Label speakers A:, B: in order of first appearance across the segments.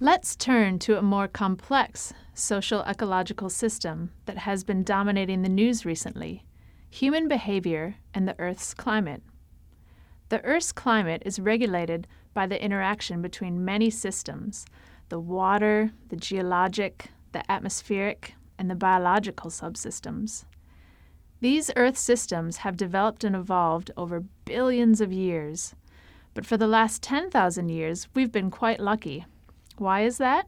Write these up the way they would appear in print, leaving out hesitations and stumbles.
A: Let's turn to a more complex social ecological system that has been dominating the news recently: human behavior and the Earth's climate. The Earth's climate is regulated by the interaction between many systems: the water, the geologic, the atmospheric, and the biological subsystems. These Earth systems have developed and evolved over billions of years, but for the last 10,000 years, we've been quite lucky. Why is that?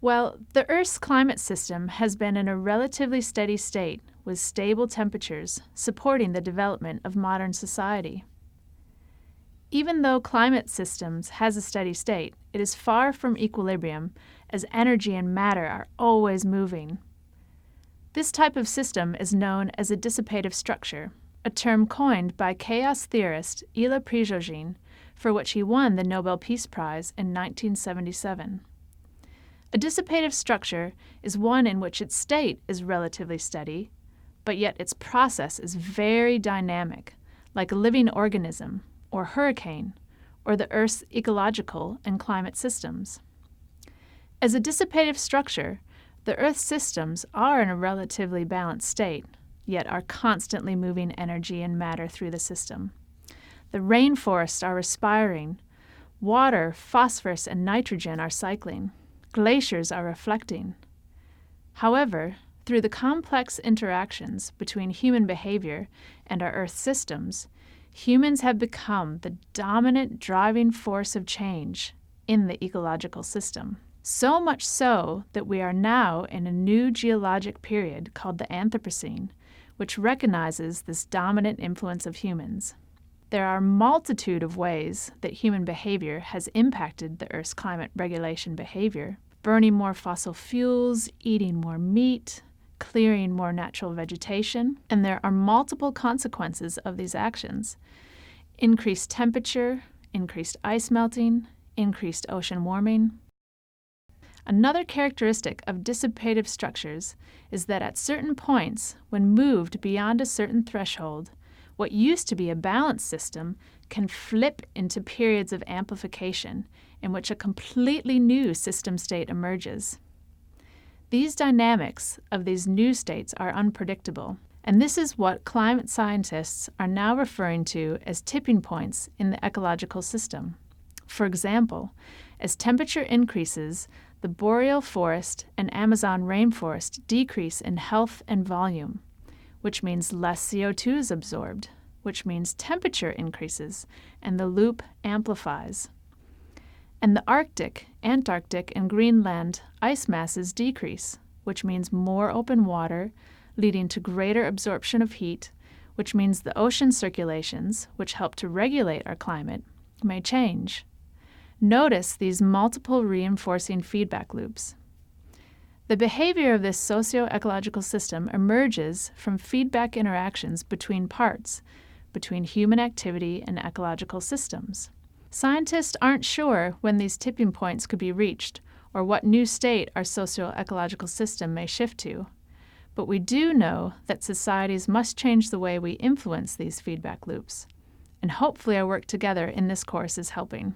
A: Well, the Earth's climate system has been in a relatively steady state with stable temperatures supporting the development of modern society. Even though climate systems has a steady state, it is far from equilibrium, as energy and matter are always moving. This type of system is known as a dissipative structure, a term coined by chaos theorist Ila Prigogine, for which he won the Nobel Peace Prize in 1977. A dissipative structure is one in which its state is relatively steady, but yet its process is very dynamic, like a living organism, or hurricane, or the Earth's ecological and climate systems. As a dissipative structure, the Earth's systems are in a relatively balanced state, yet are constantly moving energy and matter through the system. The rainforests are respiring, water, phosphorus, and nitrogen are cycling, glaciers are reflecting. However, through the complex interactions between human behavior and our Earth systems, humans have become the dominant driving force of change in the ecological system. So much so that we are now in a new geologic period called the Anthropocene, which recognizes this dominant influence of humans. There are a multitude of ways that human behavior has impacted the Earth's climate regulation behavior: burning more fossil fuels, eating more meat, clearing more natural vegetation, and there are multiple consequences of these actions: increased temperature, increased ice melting, increased ocean warming. Another characteristic of dissipative structures is that at certain points, when moved beyond a certain threshold, what used to be a balanced system can flip into periods of amplification in which a completely new system state emerges. These dynamics of these new states are unpredictable, and this is what climate scientists are now referring to as tipping points in the ecological system. For example, as temperature increases, the boreal forest and Amazon rainforest decrease in health and volume, which means less CO2 is absorbed, which means temperature increases, and the loop amplifies. And the Arctic, Antarctic, and Greenland ice masses decrease, which means more open water, leading to greater absorption of heat, which means the ocean circulations, which help to regulate our climate, may change. Notice these multiple reinforcing feedback loops. The behavior of this socio-ecological system emerges from feedback interactions between parts, between human activity and ecological systems. Scientists aren't sure when these tipping points could be reached or what new state our socio-ecological system may shift to, but we do know that societies must change the way we influence these feedback loops, and hopefully our work together in this course is helping.